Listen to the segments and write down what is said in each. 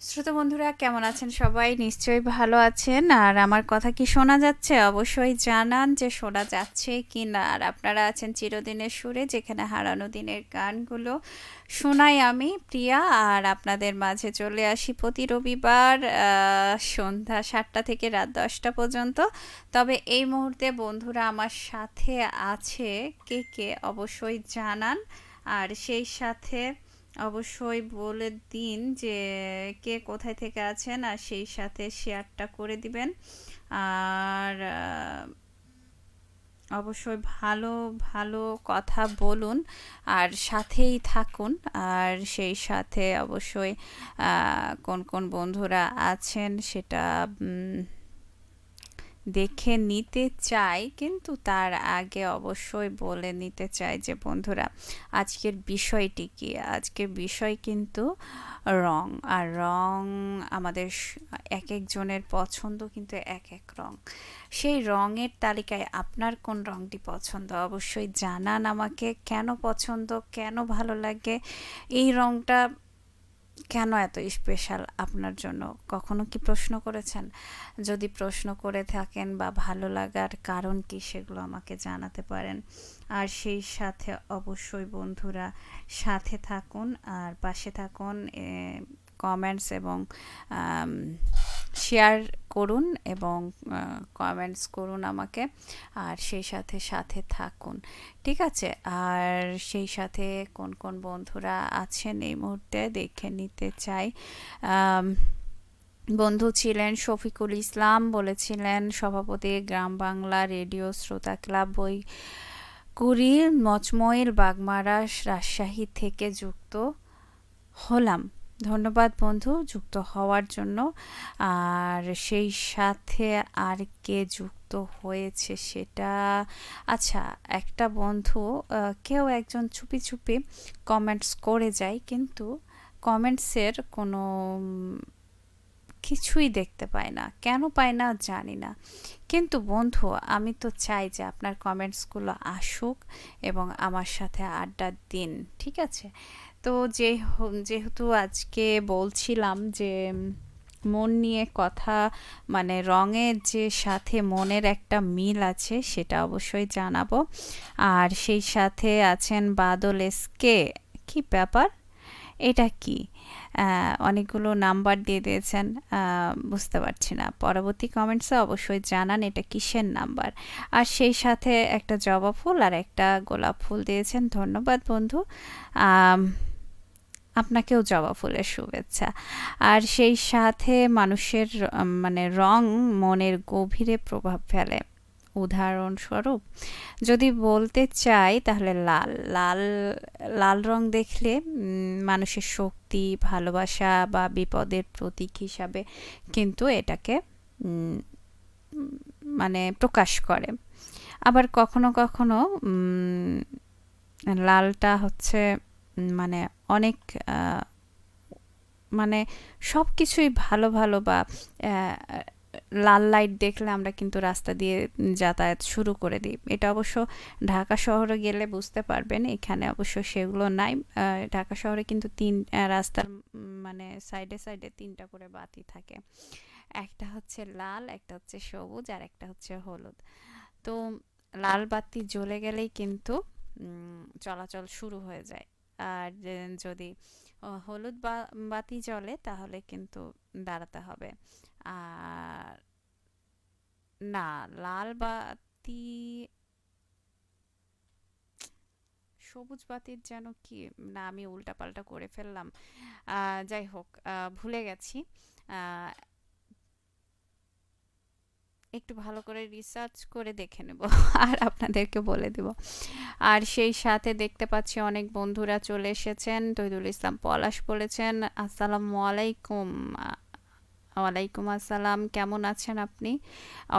শ্রোতা বন্ধুরা কেমন আছেন সবাই? নিশ্চয়ই ভালো আছেন। আর আমার কথা কি শোনা যাচ্ছে? অবশ্যই জানান যে শোনা যাচ্ছে কি না। আর আপনারা আছেন চিরদিনের সুরে, যেখানে হারানো দিনের গানগুলো শোনাই আমি প্রিয়া। আর আপনাদের মাঝে চলে আসি প্রতি রবিবার সন্ধ্যা ৭টা থেকে রাত ১০টা পর্যন্ত। তবে এই মুহূর্তে বন্ধুরা আমার সাথে আছে কে কে অবশ্যই জানান। আর সেই সাথে অবশ্যই বলে দিন যে কে কোথায় থেকে আছেন, আর সেই সাথে শেয়ারটা করে দিবেন। আর অবশ্যই ভালো ভালো কথা বলুন আর সাথেই থাকুন। আর সেই সাথে অবশ্যই কোন কোন বন্ধুরা আছেন সেটা দেখে নিতে চাই, কিন্তু তার আগে অবশ্যই বলে নিতে চাই যে বন্ধুরা আজকের বিষয়টি কি। আজকের বিষয় কিন্তু রং। আর রং আমাদের এক একজনের পছন্দ কিন্তু এক এক রং। সেই রঙের তালিকায় আপনার কোন রংটি পছন্দ অবশ্যই জানান আমাকে। কেন পছন্দ, কেন ভালো লাগে, এই রংটা কেন এত স্পেশাল আপনার জন্য, কখনো কি প্রশ্ন করেছেন? যদি প্রশ্ন করে থাকেন বা ভালো লাগার কারণ কি, সেগুলো আমাকে জানাতে পারেন। আর সেই সাথে অবশ্যই বন্ধুরা সাথে থাকুন আর পাশে থাকুন। কমেন্টস এবং শেয়ার করুন এবং কমেন্টস করুন আমাকে। আর সেই সাথে সাথে থাকুন, ঠিক আছে? আর সেই সাথে কোন কোন বন্ধুরা আছেন এই মুহূর্তে দেখে নিতে চাই। বন্ধু ছিলেন শফিকুল ইসলাম, বলেছিলেন সভাপতি গ্রাম বাংলা রেডিও শ্রোতা ক্লাব, বইকুড়ি মচমইল বাগমারা রাজশাহী থেকে যুক্ত হলাম। ধন্যবাদ বন্ধু যুক্ত হওয়ার জন্য। আর সেই সাথে আর কে যুক্ত হয়েছে সেটা, আচ্ছা, একটা বন্ধু কেউ একজন চুপি চুপি কমেন্টস করে যায়, কিন্তু কমেন্টসের কোনো কিছুই দেখতে পাই না। কেন পাই না জানি না। কিন্তু বন্ধু আমি তো চাই যে আপনার কমেন্টসগুলো আসুক এবং আমার সাথে আড্ডা দিন, ঠিক আছে? তো যেহেতু আজকে বলছিলাম যে মন নিয়ে কথা, মানে রঙের যে সাথে মনের একটা মিল আছে সেটা অবশ্যই জানাবো। আর সেই সাথে আছেন বাদল এসকে। কি ব্যাপার, এটা কি? অনেকগুলো নাম্বার দিয়ে দিয়েছেন, বুঝতে পারছি না। পরবর্তী কমেন্টসে অবশ্যই জানান এটা কিসের নাম্বার। আর সেই সাথে একটা জবা ফুল আর একটা গোলাপ ফুল দিয়েছেন, ধন্যবাদ বন্ধু। আপনাকেও জবা ফুলের শুভেচ্ছা। আর সেই সাথে মানুষের মানে রং মনের গভীরে প্রভাব ফেলে। উদাহরণস্বরূপ যদি বলতে চাই তাহলে লাল লাল লাল রং দেখলে মানুষের শক্তি, ভালোবাসা বা বিপদের প্রতীক হিসাবে কিন্তু এটাকে উম, মানে প্রকাশ করে। আবার কখনো কখনো লালটা হচ্ছে মানে অনেক মানে সব কিছুই ভালো ভালো বা আহ, লাল লাইট দেখলে আমরা কিন্তু রাস্তা দিয়ে যাতায়াত শুরু করে দিই। এটা অবশ্য ঢাকা শহরে গেলে বুঝতে পারবেন, এখানে অবশ্য সেগুলো নাই। ঢাকা শহরে কিন্তু রাস্তার মানে সাইডে সাইডে তিনটা করে বাতি থাকে। একটা হচ্ছে লাল, একটা হচ্ছে সবুজ, আর একটা হচ্ছে হলুদ। তো লাল বাতি জ্বলে গেলেই কিন্তু চলাচল শুরু হয়ে যায়। আর যদি হলুদ বাতি জ্বলে তাহলে কিন্তু দাঁড়াতে হবে। আর না, লাল বাতি, সবুজ বাতির যেন কি, না আমি উল্টাপাল্টা করে ফেললাম। যাই হোক, ভুলে গেছি। আহ, একটু ভালো করে রিসার্চ করে দেখে নেব আর আপনাদেরকে বলে দেব। আর সেই সাথে দেখতে পাচ্ছি অনেক বন্ধুরা চলে এসেছেন। তৈদুল ইসলাম পলাশ বলেছেন আসসালামু আলাইকুম। ওয়ালাইকুম আসসালাম, কেমন আছেন আপনি?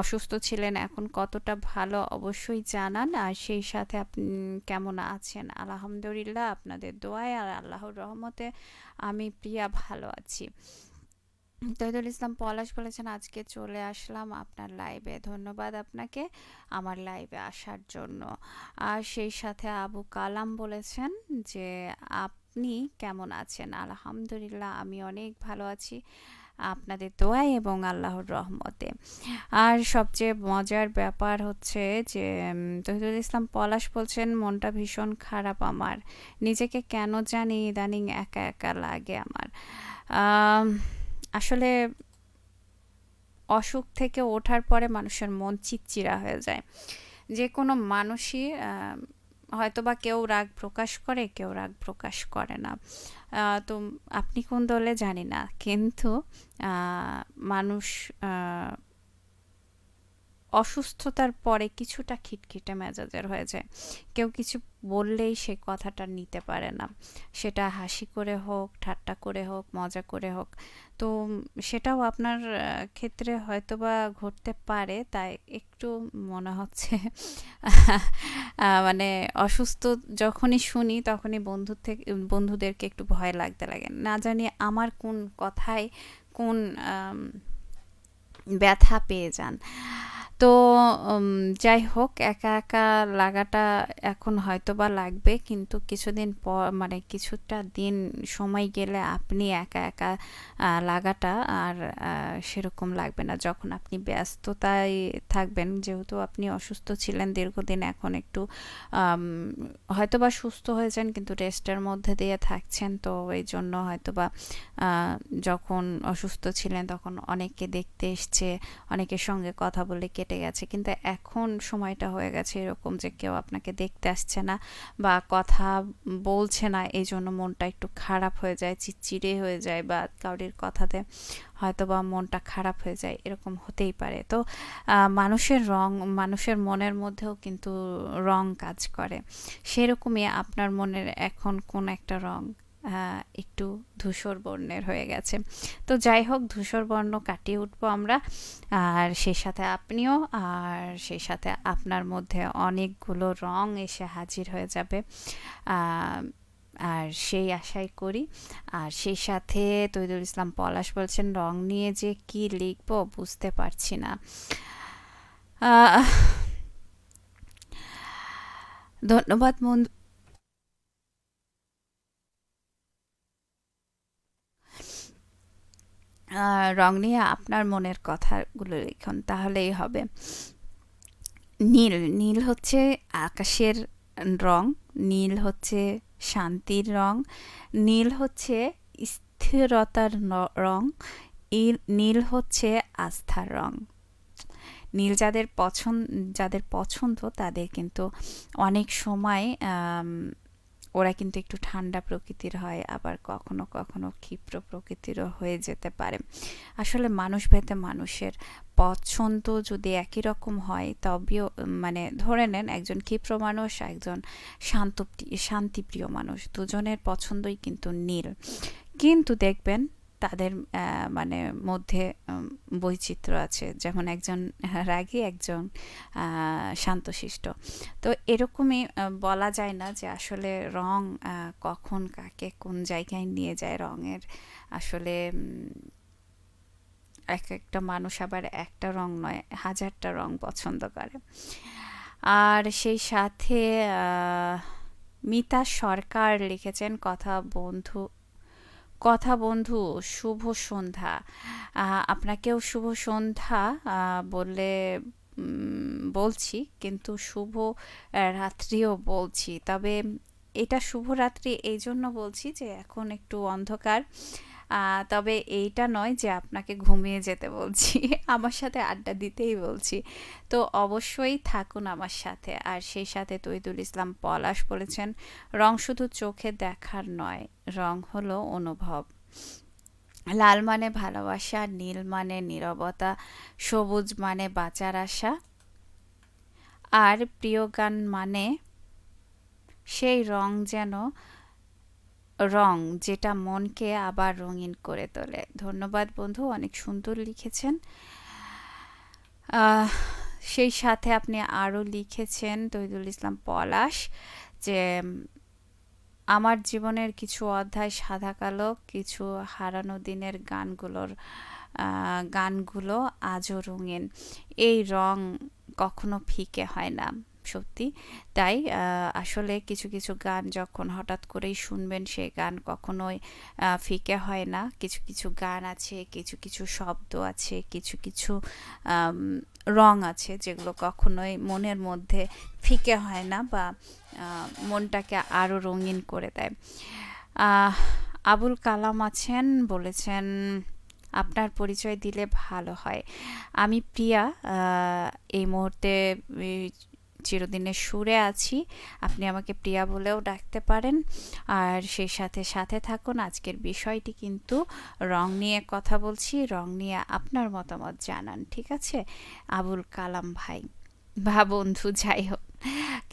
অসুস্থ ছিলেন, এখন কতটা ভালো অবশ্যই জানান। আর সেই সাথে আপনি কেমন আছেন? আলহামদুলিল্লাহ আপনাদের দোয়ায় আর আল্লাহর রহমতে আমি প্রিয়া ভালো আছি। তহিদুল ইসলাম পলাশ বলেছেন আজকে চলে আসলাম আপনার লাইভে, ধন্যবাদ আপনাকে আমার লাইভে আসার জন্য। আর সেই সাথে আবু কালাম বলেছেন যে আপনি কেমন আছেন? আলহামদুলিল্লাহ আমি অনেক ভালো আছি আপনাদের দোয়ায় এবং আল্লাহর রহমতে। আর সবচেয়ে মজার ব্যাপার হচ্ছে যে তহিদুল ইসলাম পলাশ বলছেন, মনটা ভীষণ খারাপ আমার, নিজেকে কেন জানি ইদানিং একা একা লাগে আমার। আম, আসলে অসুখ থেকে ওঠার পরে মানুষের মন চিড়চিড়া হয়ে যায়। যে কোনো মানুষই হয়তোবা কেউ রাগ প্রকাশ করে, কেউ রাগ প্রকাশ করে না। তো আপনি কোন দলে জানি না, কিন্তু মানুষ আহ, অসুস্থতার পরে কিছুটা খিটখিটে মেজাজের হয়ে যায়। কেউ কিছু বললেই সে কথাটা নিতে পারে না, সেটা হাসি করে হোক, ঠাট্টা করে হোক, মজা করে হোক। তো সেটাও আপনার ক্ষেত্রে হয়তোবা ঘটতে পারে, তাই একটু মনে হচ্ছে মানে অসুস্থ যখনই শুনি তখনই বন্ধুদেরকে একটু ভয় লাগতে লাগে, না জানি আমার কোন কথায় কোন ব্যথা পেয়ে যান। তো উম, যাই হোক, একা একা লাগাটা এখন হয়তোবা লাগবে, কিন্তু কিছুদিন পর মানে কিছুটা দিন সময় গেলে আপনি একা একা লাগাটা আর সেরকম লাগবে না। যখন আপনি ব্যস্ততায় থাকবেন, যেহেতু আপনি অসুস্থ ছিলেন দীর্ঘদিন, এখন একটু আম, হয়তোবা সুস্থ হয়েছেন কিন্তু রেস্টের মধ্যে দিয়ে থাকছেন, তো এই জন্য হয়তোবা যখন অসুস্থ ছিলেন তখন অনেককে দেখতে এসছে, অনেকের সঙ্গে কথা বলে কেটে গেছে, কিন্তু এখন সময়টা হয়ে গেছে এরকম যে কেউ আপনাকে দেখতে আসছে না বা কথা বলছে না, এই জন্য মনটা একটু খারাপ হয়ে যায়, চিড়চিড়ে হয়ে যায়, বা কাউরির কথাতে হয়তো বা মনটা খারাপ হয়ে যায়, এরকম হতেই পারে। তো মানুষের মনের মধ্যেও কিন্তু রং কাজ করে, সেরকমই আপনার মনের এখন কোন একটা রং একটু ধূসর বর্ণের হয়ে গেছে। তো যাই হোক, ধূসর বর্ণ কাটিয়ে উঠবো আমরা, আর সেই সাথে আপনিও, আর সেই সাথে আপনার মধ্যে অনেকগুলো রং এসে হাজির হয়ে যাবে। আহ, আর সেই আশাই করি। আর সেই সাথে তৈদুল ইসলাম পলাশ বলছেন, রং নিয়ে যে কি লিখবো বুঝতে পারছি না। আহ, ধন্যবাদ বন্ধু। রং নিয়ে আপনার মনের কথাগুলো লিখুন, তাহলেই হবে। নীল, নীল হচ্ছে আকাশের রং, নীল হচ্ছে শান্তির রং, নীল হচ্ছে স্থিরতার রং, নীল হচ্ছে আস্থার রং। নীল যাদের পছন্দ তাদের কিন্তু অনেক সময় ওরা কিন্তু একটু ঠান্ডা প্রকৃতির হয়, আবার কখনো কখনো ক্ষিপ্র প্রকৃতিরও হয়ে যেতে পারে। আসলে মানুষ ভেদে মানুষের পছন্দ যদি একই রকম হয়, তবেও মানে ধরে নেন একজন ক্ষিপ্র মানুষ, একজন শান্তিপ্রিয় মানুষ, দুজনের পছন্দই কিন্তু নীল, কিন্তু দেখবেন তাদের মানে মধ্যে বৈচিত্র্য আছে, যেমন একজন রাগী, একজন শান্তশিষ্ট। তো এরকমই বলা যায় না যে আসলে রং কখন কাকে কোন জায়গায় নিয়ে যায়। রঙের আসলে এক একটা মানুষ আবার একটা রং নয়, হাজারটা রং পছন্দ করে। আর সেই সাথে মিতা সরকার লিখেছেন, কথা বন্ধু শুভ সন্ধ্যা। আপনাকেও শুভ সন্ধ্যা বললে বলছি, কিন্তু শুভ রাত্রিও বলছি। তবে এটা শুভরাত্রি এই জন্য বলছি যে এখন একটু অন্ধকার। তবে এইটা নয় যে আপনাকে ঘুমিয়ে যেতে বলছি আমার সাথে আড্ডা দিতেই বলছি। তো অবশ্যই থাকুন আমার সাথে। আর সেই সাথে তৈদুল ইসলাম পলাশ বলেছেন, রং শুধু চোখে দেখার নয়, রং হলো অনুভব। লাল মানে ভালোবাসা, নীল মানে নীরবতা, সবুজ মানে বাঁচার আশা, আর প্রিয় গান মানে সেই রং, যেন রং যেটা মনকে আবার রঙিন করে তোলে। ধন্যবাদ বন্ধু, অনেক সুন্দর লিখেছেন। আহ, সেই সাথে আপনি আরও লিখেছেন তহিদুল ইসলাম পলাশ যে আমার জীবনের কিছু অধ্যায় সাদা কালো, কিছু হারানো দিনের গানগুলো আজও রঙিন। এই রং কখনো ফিকে হয় না, সত্যি তাই। আসলে কিছু কিছু গান যখন হঠাৎ করেই শুনবেন, সেই গান কখনোই ফিকে হয় না। কিছু কিছু গান আছে, কিছু কিছু শব্দ আছে, কিছু কিছু আম, রং আছে যেগুলো কখনোই মনের মধ্যে ফিকে হয় না, বা মনটাকে আরও রঙিন করে দেয়। আহ, আবুল কালাম আছেন, বলেছেন আপনার পরিচয় দিলে ভালো হয়। আমি প্রিয়া, এই মুহূর্তে এই চিরদিনের সুরে আছি। আপনি আমাকে প্রিয়া বলেও ডাকতে পারেন। আর সেই সাথে সাথে থাকুন। আজকের বিষয়টি কিন্তু রং নিয়ে কথা বলছি, রং নিয়ে আপনার মতামত জানান, ঠিক আছে আবুল কালাম ভাই বা বন্ধু, যাই হোক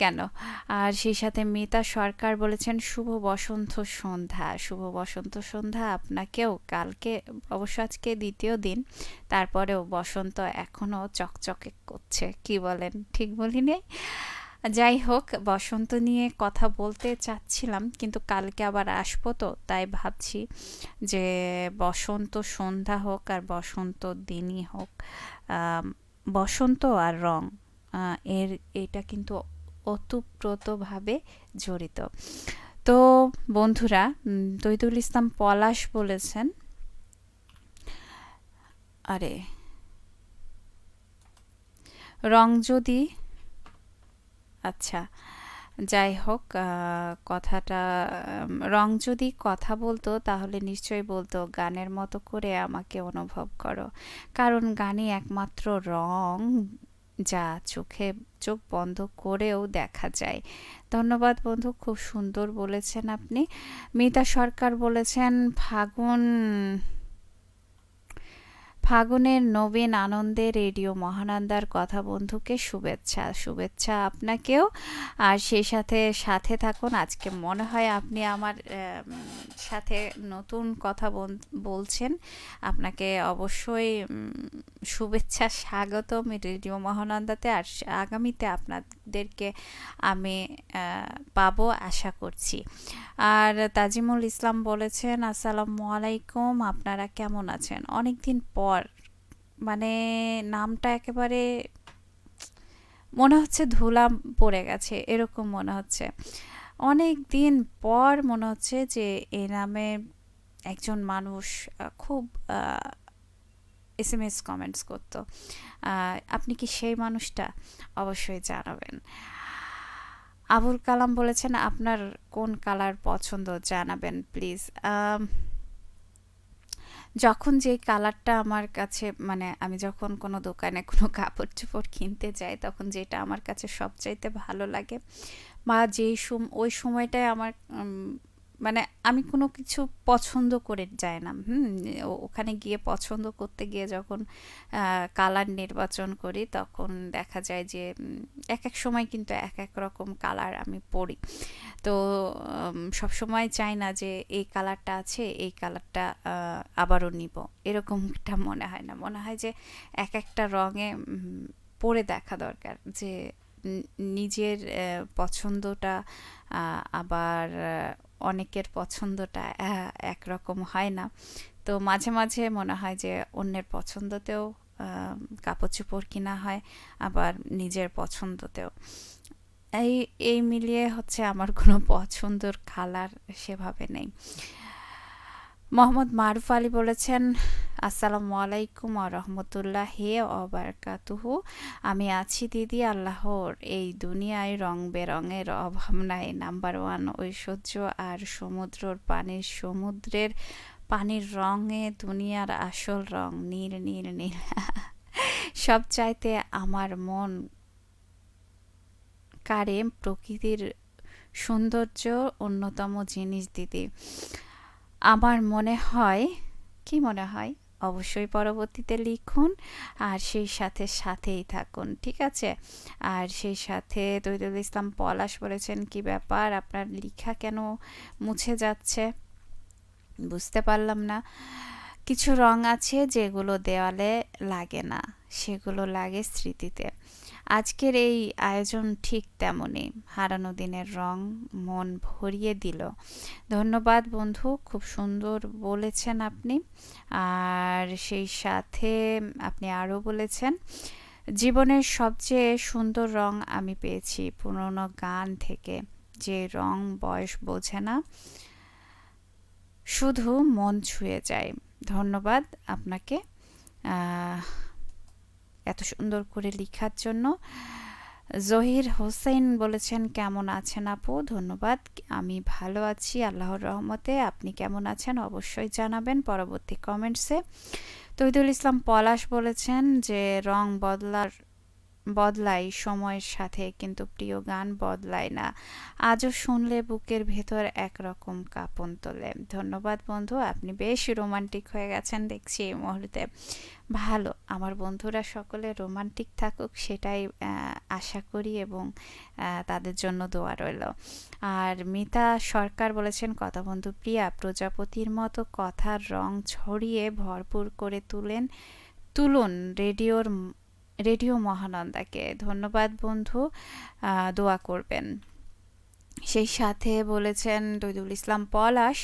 কেন। আর সেই সাথে মিতা সরকার বলেছেন শুভ বসন্ত সন্ধ্যা। শুভ বসন্ত সন্ধ্যা আপনাকেও। কালকে অবশ্য আজকে দ্বিতীয় দিন, তারপরেও বসন্ত এখনও চকচকে করছে, কি বলেন, ঠিক বলি নেই? যাই হোক, বসন্ত নিয়ে কথা বলতে চাচ্ছিলাম, কিন্তু কালকে আবার আসবো, তো তাই ভাবছি যে বসন্ত সন্ধ্যা হোক আর বসন্ত দিনই হোক, আম, বসন্ত আর রং, এর এটা কিন্তু ওতপ্রোতভাবে জড়িত। তো বন্ধুরা, তৈদুল ইসলাম পলাশ বলেছেন, আরে রং যদি, আচ্ছা যাই হোক, কথাটা, রং যদি কথা বলতো তাহলে নিশ্চয়ই বলতো গানের মতো করে আমাকে অনুভব করো, কারণ গানই একমাত্র রং যা চোখ বন্ধ করেও দেখা যায়। ধন্যবাদ বন্ধু, খুব সুন্দর বলেছেন আপনি। মিতা সরকার বলেছেন ফাগুনের নবীন আনন্দে রেডিও মহানন্দার কথা বন্ধুকে শুভেচ্ছা। শুভেচ্ছা আপনাকেও। আর সেই সাথে সাথে থাকুন। আজকে মনে হয় আপনি আমার সাথে নতুন কথা বলছেন। আপনাকে অবশ্যই শুভেচ্ছা, স্বাগতম রেডিও মহানন্দাতে। আর আগামীতে আপনাদেরকে আমি পাবো আশা করছি। আর তাজিমুল ইসলাম বলেছেন আসসালামু আলাইকুম, আপনারা কেমন আছেন? অনেক দিন পর, মানে নামটা একেবারে মনে হচ্ছে ধুলা পড়ে গেছে, এরকম মনে হচ্ছে। অনেক দিন পর মনে হচ্ছে যে এই নামে একজন মানুষ খুব এসএমএস কমেন্টস করতো। আপনি কি সেই মানুষটা? অবশ্যই জানাবেন। আবুল কালাম বলেছেন আপনার কোন কালার পছন্দ জানাবেন প্লিজ। যখন যেই কালারটা আমার কাছে, মানে আমি যখন কোনো দোকানে কোনো কাপড় চোপড় কিনতে যাই, তখন যেটা আমার কাছে সবচাইতে ভালো লাগে, বা যেই ওই সময়টায় আমার মানে আমি কোনো কিছু পছন্দ করে যাই না, ওখানে গিয়ে পছন্দ করতে গিয়ে যখন কালার নির্বাচন করি, তখন দেখা যায় যে এক এক সময় কিন্তু এক এক রকম কালার আমি পরি। তো সবসময় চাই না যে এই কালারটা আছে, এই কালারটা আবারও নিব, এরকমটা মনে হয় না। মনে হয় যে এক একটা রঙে পরে দেখা দরকার, যে নিজের পছন্দটা আবার অনেকের পছন্দটা একরকম হয় না। তো মাঝে মাঝে মনে হয় যে অন্যের পছন্দতেও কাপড় চোপড় কিনা হয়, আবার নিজের পছন্দতেও। এই এই মিলিয়ে হচ্ছে আমার কোনো পছন্দর কালার সেভাবে নেই। মোহাম্মদ মারুফ আলী বলেছেন আসসালামু আলাইকুম ওয়া রাহমাতুল্লাহি ওয়া বারাকাতুহু। আমি আছি দিদি, আল্লাহর এই দুনিয়ায় রং বেরঙের অভাব নাই। নাম্বার ওয়ান ঐশ্বর্য আর সমুদ্রের পানির রঙে দুনিয়ার আসল রং নীল নীল নীল। সব চাইতে আমার মন কারে প্রকৃতির সৌন্দর্য অন্যতম জিনিস দিদি। আমার মনে হয়, কি মনে হয় অবশ্যই পরবর্তীতে লিখুন। আর সেই সাথে সাথেই থাকুন, ঠিক আছে? আর সেই সাথে তৈদুল ইসলাম পলাশ বলেছেন কি ব্যাপার, আপনার লেখা কেন মুছে যাচ্ছে? বুঝতে পারলাম না। কিছু রং আছে যেগুলো দেওয়ালে লাগে না, সেগুলো লাগে স্মৃতিতে। আজকের এই আয়োজন ঠিক তেমনই, হারানো দিনের রং মন ভরিয়ে দিল। ধন্যবাদ বন্ধু, খুব সুন্দর বলেছেন আপনি। আর সেই সাথে আপনি আরও বলেছেন জীবনের সবচেয়ে সুন্দর রং আমি পেয়েছি পুরনো গান থেকে, যে রং বয়স বোঝে না, শুধু মন ছুঁয়ে যায়। ধন্যবাদ আপনাকে আহ, এত সুন্দর করে লেখার জন্য। জহির হোসেন বলেছেন কেমন আছেন আপু? ধন্যবাদ, আমি ভালো আছি আল্লাহর রহমতে। আপনি কেমন আছেন অবশ্যই জানাবেন পরবর্তী কমেন্টসে। তহিদুল ইসলাম পলাশ বলেছেন যে রং বদলায় সময়ের সাথে, কিন্তু প্রিয় গান বদলায় না। আজও শুনলে বুকের ভেতর একরকম কাঁপন তোলে। ধন্যবাদ বন্ধু, আপনি বেশ রোমান্টিক হয়ে গেছেন দেখছি এই মুহূর্তে। ভালো, আমার বন্ধুরা সকলে রোমান্টিক থাকুক সেটাই আশা করি, এবং তাদের জন্য দোয়া রইল। আর মিতা সরকার বলেছেন কথা বন্ধু প্রিয়া প্রজাপতির মতো কথার রং ছড়িয়ে ভরপুর করে তুলুন রেডিও মহানন্দাকে। ধন্যবাদ বন্ধু, দোয়া করবেন। সেই সাথে বলেছেন তৈদুল ইসলাম পলাশ,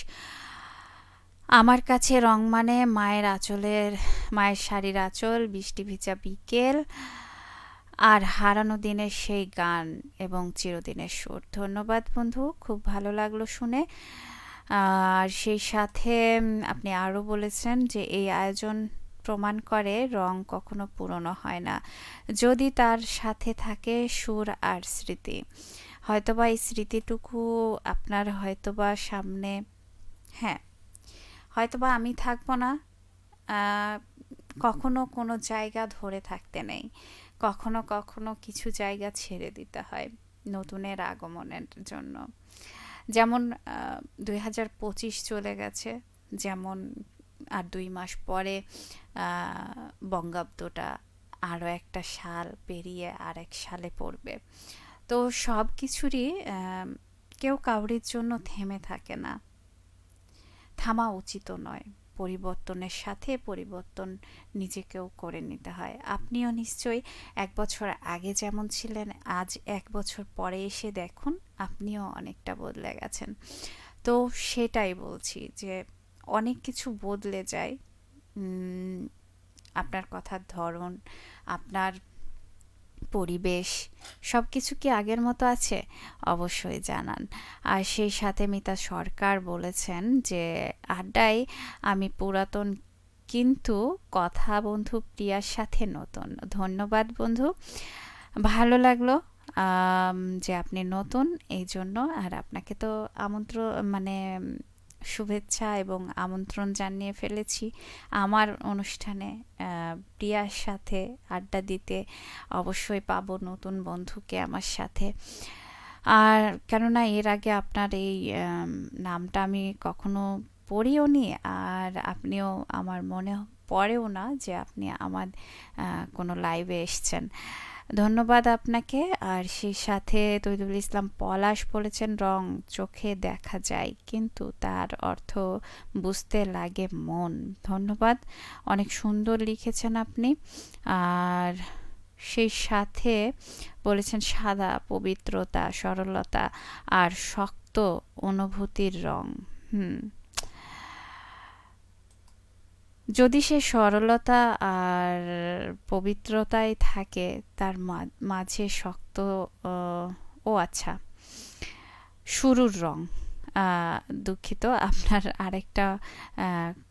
আমার কাছে রং মানে মায়ের শাড়ির আঁচল, বৃষ্টি ভিজা বিকেল, আর হারানো দিনের সেই গান এবং চিরদিনের সুর। ধন্যবাদ বন্ধু, খুব ভালো লাগলো শুনে। আর সেই সাথে আপনি আরও বলেছেন যে এই আয়োজন প্রমাণ করে রং কখনো পুরনো হয় না, যদি তার সাথে থাকে সুর আর স্মৃতি। হয়তোবা এই স্মৃতিটুকু আপনার হয়তোবা সামনে, হ্যাঁ, হয়তোবা আমি থাকবো না, আহ, কখনো কোনো জায়গা ধরে থাকতে নেই, কখনো কখনো কিছু জায়গা ছেড়ে দিতে হয় নতুনের আগমনের জন্য। যেমন 2025 চলে গেছে, যেমন আর 2 মাস পরে বঙ্গাব্দটা আরও একটা সাল পেরিয়ে আর এক সালে পড়বে। তো সব কিছুরই কেউ কাউরির জন্য থেমে থাকে না, থামা উচিত নয়। পরিবর্তনের সাথে পরিবর্তন নিজেকেও করে নিতে হয়। আপনিও নিশ্চয়ই 1 বছর আগে যেমন ছিলেন, আজ 1 বছর পরে এসে দেখুন আপনিও অনেকটা বদলে গেছেন। তো সেটাই বলছি যে অনেক কিছু বদলে যায়। আপনার কথার ধরন, আপনার পরিবেশ, সব কিছু কি আগের মতো আছে? অবশ্যই জানান। আর সেই সাথে মিতা সরকার বলেছেন যে আড্ডায় আমি পুরাতন, কিন্তু কথা বন্ধু প্রিয়ার সাথে নতুন। ধন্যবাদ বন্ধু, ভালো লাগলো যে আপনি নতুন এই জন্য। আর আপনাকে তো মানে শুভেচ্ছা এবং আমন্ত্রণ জানিয়ে ফেলেছি আমার অনুষ্ঠানে প্রিয়ার সাথে আড্ডা দিতে। অবশ্যই পাবো নতুন বন্ধুকে আমার সাথে। আর কেননা এর আগে আপনার এই নামটা আমি কখনো পড়িও নি, আর আপনিও আমার মনে পড়েও না যে আপনি আমার কোনো লাইভে এসছেন। ধন্যবাদ আপনাকে। আর সেই সাথে তৈদুল ইসলাম পলাশ বলেছেন রং চোখে দেখা যায়, কিন্তু তার অর্থ বুঝতে লাগে মন। ধন্যবাদ, অনেক সুন্দর লিখেছেন আপনি। আর সেই সাথে বলেছেন সাদা পবিত্রতা, সরলতা আর শক্ত অনুভূতির রং। যদি সে সরলতা আর পবিত্রতায় থাকে, তার মাঝে শক্ত, ও আচ্ছা, শুরুর রং, দুঃখিত আপনার আরেকটা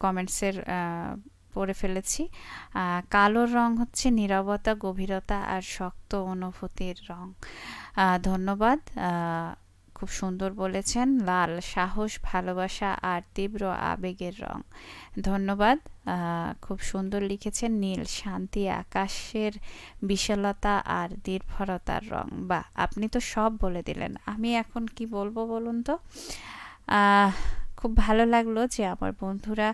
কমেন্টসের পড়ে ফেলেছি। কালোর রং হচ্ছে নীরবতা, গভীরতা আর শক্ত অনুভূতির রং। ধন্যবাদ, খুব সুন্দর বলেছেন। লাল সাহস, ভালোবাসা আর তীব্র আবেগের রং। ধন্যবাদ, খুব সুন্দর লিখেছেন। নীল শান্তি, আকাশের বিশালতা আর নির্ভরতার রং। বা আপনি তো সব বলে দিলেন, আমি এখন কি বলবো বলুন তো। খুব ভালো লাগলো যে আমার বন্ধুরা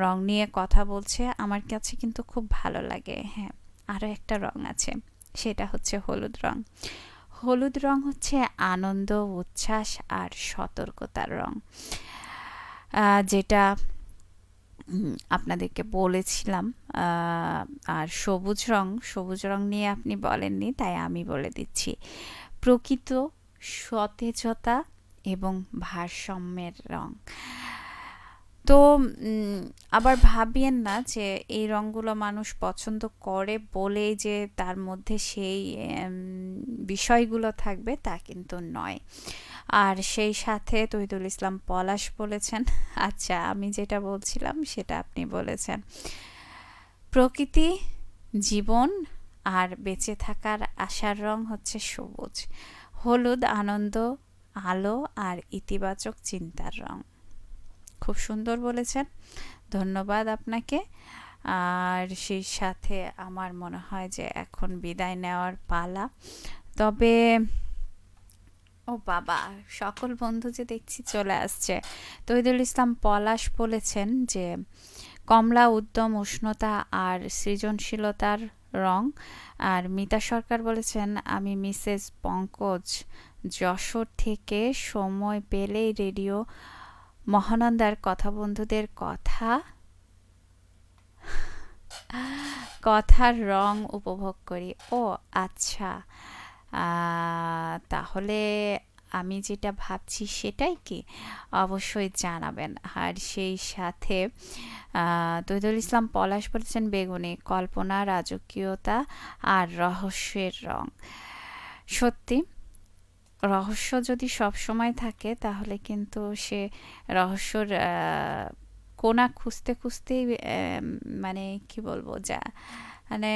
রং নিয়ে কথা বলছে, আমার কাছে কিন্তু খুব ভালো লাগে। হ্যাঁ, আরও একটা রং আছে, সেটা হচ্ছে হলুদ রং। হলুদ রং হচ্ছে আনন্দ, উচ্ছ্বাস আর সতর্কতার রং, যেটা আপনাদেরকে বলেছিলাম। আর সবুজ রং নিয়ে আপনি বলেননি, তাই আমি বলে দিচ্ছি। প্রকৃত সতেজতা এবং ভারসাম্যের রং। তো আবার ভাবিয়েন না যে এই রঙগুলো মানুষ পছন্দ করে বলেই যে তার মধ্যে সেই বিষয়গুলো থাকবে তা কিন্তু নয়। আর সেই সাথে তহিদুল ইসলাম পলাশ বলেছেন, আচ্ছা আমি যেটা বলছিলাম সেটা আপনি বলেছেন, প্রকৃতি, জীবন আর বেঁচে থাকার আশার রং হচ্ছে সবুজ, হলুদ আনন্দ, আলো আর ইতিবাচক চিন্তার রং। খুব সুন্দর বলেছেন, ধন্যবাদ আপনাকে। আর সেই সাথে আমার মনে হয় যে এখন বিদায় নেওয়ার পালা। তবে ও বাবা, সকল বন্ধু যে দেখছি চলে আসছে। তহিদুল ইসলাম পলাশ বলেছেন যে কমলা উদ্যম, উষ্ণতা আর সৃজনশীলতার রং। আর মিতা সরকার বলেছেন আমি মিসেস পঙ্কজ, যশোর থেকে, সময় পেলেই রেডিও মহানন্দার কথা বন্ধুদের কথার রং উপভোগ করি। ও আচ্ছা, তাহলে আমি যেটা ভাবছি সেটাই কি, অবশ্যই জানাবেন। আর সেই সাথে তহিদুল ইসলাম পলাশ বলেছেন বেগুনি, কল্পনা, রাজকীয়তা আর রহস্যের রং। সত্যি, রহস্য যদি সব সময় থাকে তাহলে কিন্তু সে রহস্যর কোনা খুঁজতে খুঁজতেই মানে কি বলবো, যা মানে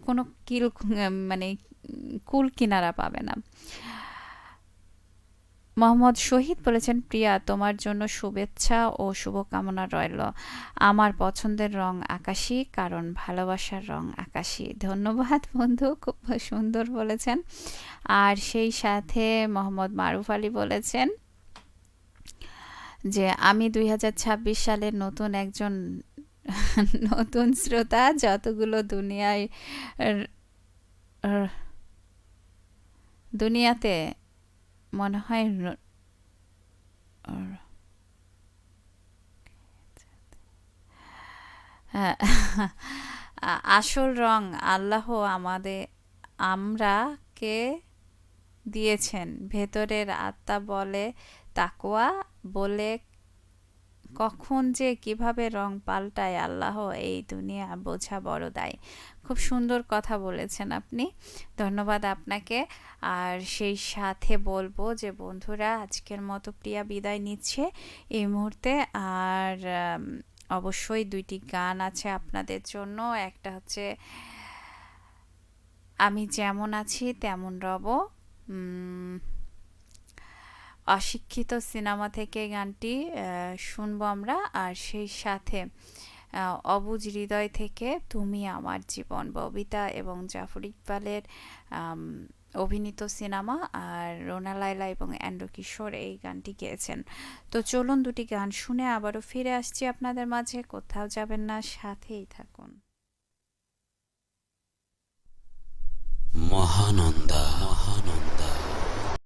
কোনো মানে কুল কিনারা পাবে না। মোহাম্মদ শহীদ বলেছেন প্রিয়া, তোমার জন্য শুভেচ্ছা ও শুভকামনা রইল। আমার পছন্দের রং আকাশী, কারণ ভালোবাসার রং আকাশী। ধন্যবাদ বন্ধু, খুব সুন্দর বলেছেন। আর সেই সাথে মোহাম্মদ মারুফ আলী বলেছেন যে আমি 2026 সালের নতুন একজন নতুন শ্রোতা, যতগুলো দুনিয়াতে মনে হয় হ্যাঁ, আসল রং আল্লাহ আমাদের আমরাকে দিয়েছেন, ভেতরের আত্মা বলে তাকওয়া, বলে কখন যে কিভাবে রং পাল্টায় আল্লাহ এই দুনিয়া বোঝা বড় দায়। খুব সুন্দর কথা বলেছেন আপনি, ধন্যবাদ আপনাকে। আর সেই সাথে বলবো যে বন্ধুরা আজকের মতো প্রিয়া বিদায় নিচ্ছে এই মুহূর্তে। আর অবশ্যই দুইটি গান আছে আপনাদের জন্য, একটা হচ্ছে আমি যেমন আছি তেমন রব, অশিক্ষিত সিনেমা থেকে গানটি শুনবো আমরা। আর সেই সাথে অবুঝ হৃদয় থেকে তুমি আমার জীবন, ববিতা এবং জাফর ইকবালের অভিনীত সিনেমা। আর রোনা লায়লা এবং অ্যান্ড্রু কিশোর এই গানটি গেয়েছেন। তো চলুন দুটি গান শুনে আবারও ফিরে আসছি আপনাদের মাঝে, কোথাও যাবেন না, সাথেই থাকুন। মহানন্দ।